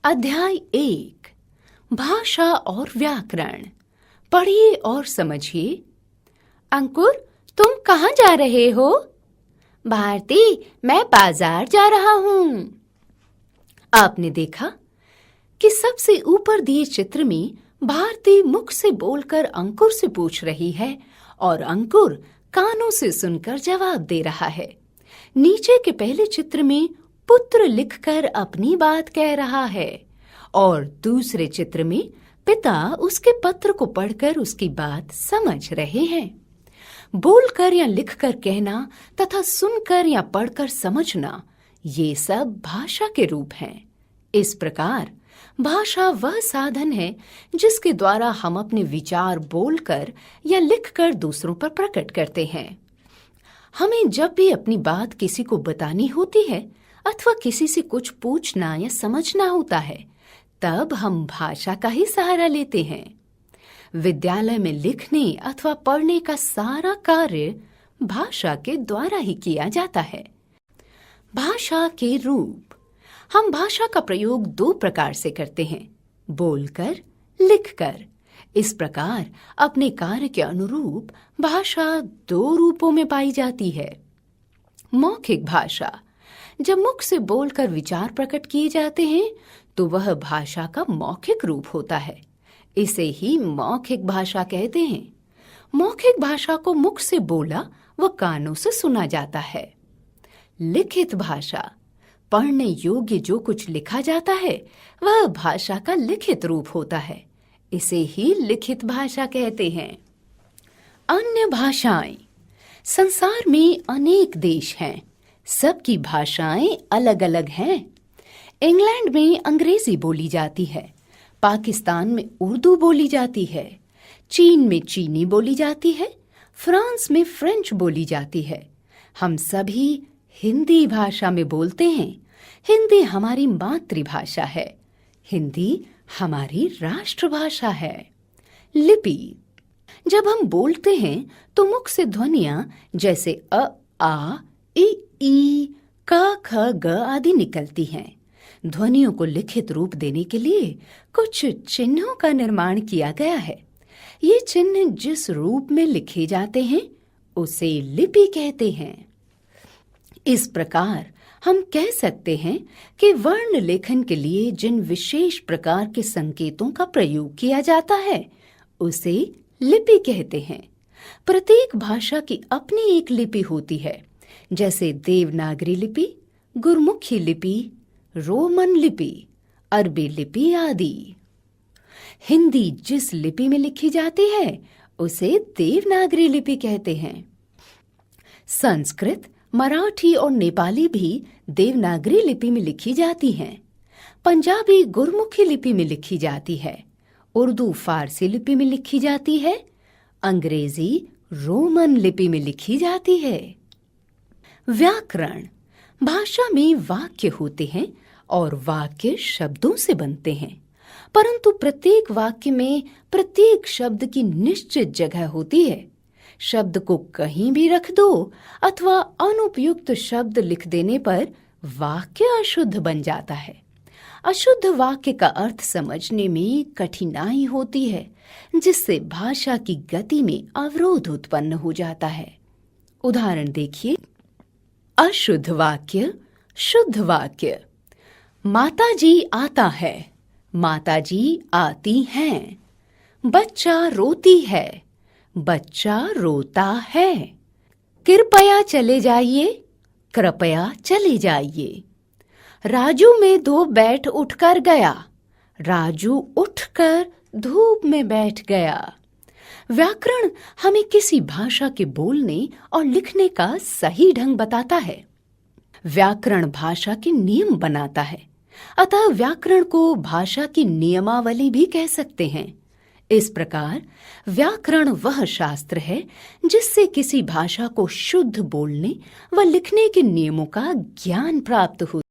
अध्याय 1 भाषा और व्याकरण। पढ़िए और समझिए। अंकुर, तुम कहाँ जा रहे हो? भारती, मैं बाजार जा रहा हूँ। आपने देखा कि सबसे ऊपर दिए चित्र में भारती मुख से बोलकर अंकुर से पूछ रही है और अंकुर कानों से सुनकर जवाब दे रहा है। नीचे के पहले चित्र में पुत्र लिखकर अपनी बात कह रहा है और दूसरे चित्र में पिता उसके पत्र को पढ़कर उसकी बात समझ रहे हैं। बोलकर या लिखकर कहना तथा सुनकर या पढ़कर समझना, ये सब भाषा के रूप हैं। इस प्रकार भाषा वह साधन है जिसके द्वारा हम अपने विचार बोलकर या लिखकर दूसरों पर प्रकट करते हैं। हमें जब भी अपनी बात किसी को बतानी होती है अथवा किसी से कुछ पूछना या समझना होता है, तब हम भाषा का ही सहारा लेते हैं। विद्यालय में लिखने अथवा पढ़ने का सारा कार्य भाषा के द्वारा ही किया जाता है। भाषा के रूप। हम भाषा का प्रयोग दो प्रकार से करते हैं, बोलकर, लिखकर। इस प्रकार अपने कार्य के अनुरूप भाषा दो रूपों में पाई जाती है। मौखिक भाषा। जब मुख से बोलकर विचार प्रकट किए जाते हैं तो वह भाषा का मौखिक रूप होता है। इसे ही मौखिक भाषा कहते हैं। मौखिक भाषा को मुख से बोला व कानों से सुना जाता है। लिखित भाषा। पढ़ने योग्य जो कुछ लिखा जाता है वह भाषा का लिखित रूप होता है। इसे ही लिखित भाषा कहते हैं। अन्य भाषाएं। संसार में अनेक देश हैं, सबकी भाषाएं अलग अलग हैं। इंग्लैंड में अंग्रेजी बोली जाती है, पाकिस्तान में उर्दू बोली जाती है, चीन में चीनी बोली जाती है, फ्रांस में फ्रेंच बोली जाती है। हम सभी हिंदी भाषा में बोलते हैं। हिंदी हमारी मातृभाषा है। हिंदी हमारी राष्ट्रभाषा है। लिपि। जब हम बोलते हैं तो मुख से ध्वनियां जैसे अ, आ, ई, क, ख, ग आदि निकलती हैं। ध्वनियों को लिखित रूप देने के लिए कुछ चिन्हों का निर्माण किया गया है। ये चिन्ह जिस रूप में लिखे जाते हैं उसे लिपि कहते हैं। इस प्रकार हम कह सकते हैं कि वर्ण लेखन के लिए जिन विशेष प्रकार के संकेतों का प्रयोग किया जाता है उसे लिपि कहते हैं। प्रत्येक भाषा की अपनी एक लिपि होती है, जैसे देवनागरी लिपि, गुरमुखी लिपि, रोमन लिपि, अरबी लिपि आदि। हिंदी जिस लिपि में लिखी जाती है उसे देवनागरी लिपि कहते हैं। संस्कृत, मराठी और नेपाली भी देवनागरी लिपि में लिखी जाती हैं। पंजाबी गुरमुखी लिपि में लिखी जाती है। उर्दू फारसी लिपि में लिखी जाती है। अंग्रेजी रोमन लिपि में लिखी जाती है। व्याकरण। भाषा में वाक्य होते हैं और वाक्य शब्दों से बनते हैं, परंतु प्रत्येक वाक्य में प्रत्येक शब्द की निश्चित जगह होती है। शब्द को कहीं भी रख दो अथवा अनुपयुक्त शब्द लिख देने पर वाक्य अशुद्ध बन जाता है। अशुद्ध वाक्य का अर्थ समझने में कठिनाई होती है, जिससे भाषा की गति में अवरोध उत्पन्न हो जाता है। उदाहरण देखिए। अशुद्ध वाक्य, शुद्ध वाक्य। माताजी आता है, माताजी आती हैं। बच्चा रोती है, बच्चा रोता है। कृपया चले जाइए, कृपया चले जाइए। राजू में धूप बैठ उठकर गया, राजू उठकर धूप में बैठ गया। व्याकरण हमें किसी भाषा के बोलने और लिखने का सही ढंग बताता है। व्याकरण भाषा के नियम बनाता है, अतः व्याकरण को भाषा की नियमावली भी कह सकते हैं। इस प्रकार व्याकरण वह शास्त्र है जिससे किसी भाषा को शुद्ध बोलने व लिखने के नियमों का ज्ञान प्राप्त हो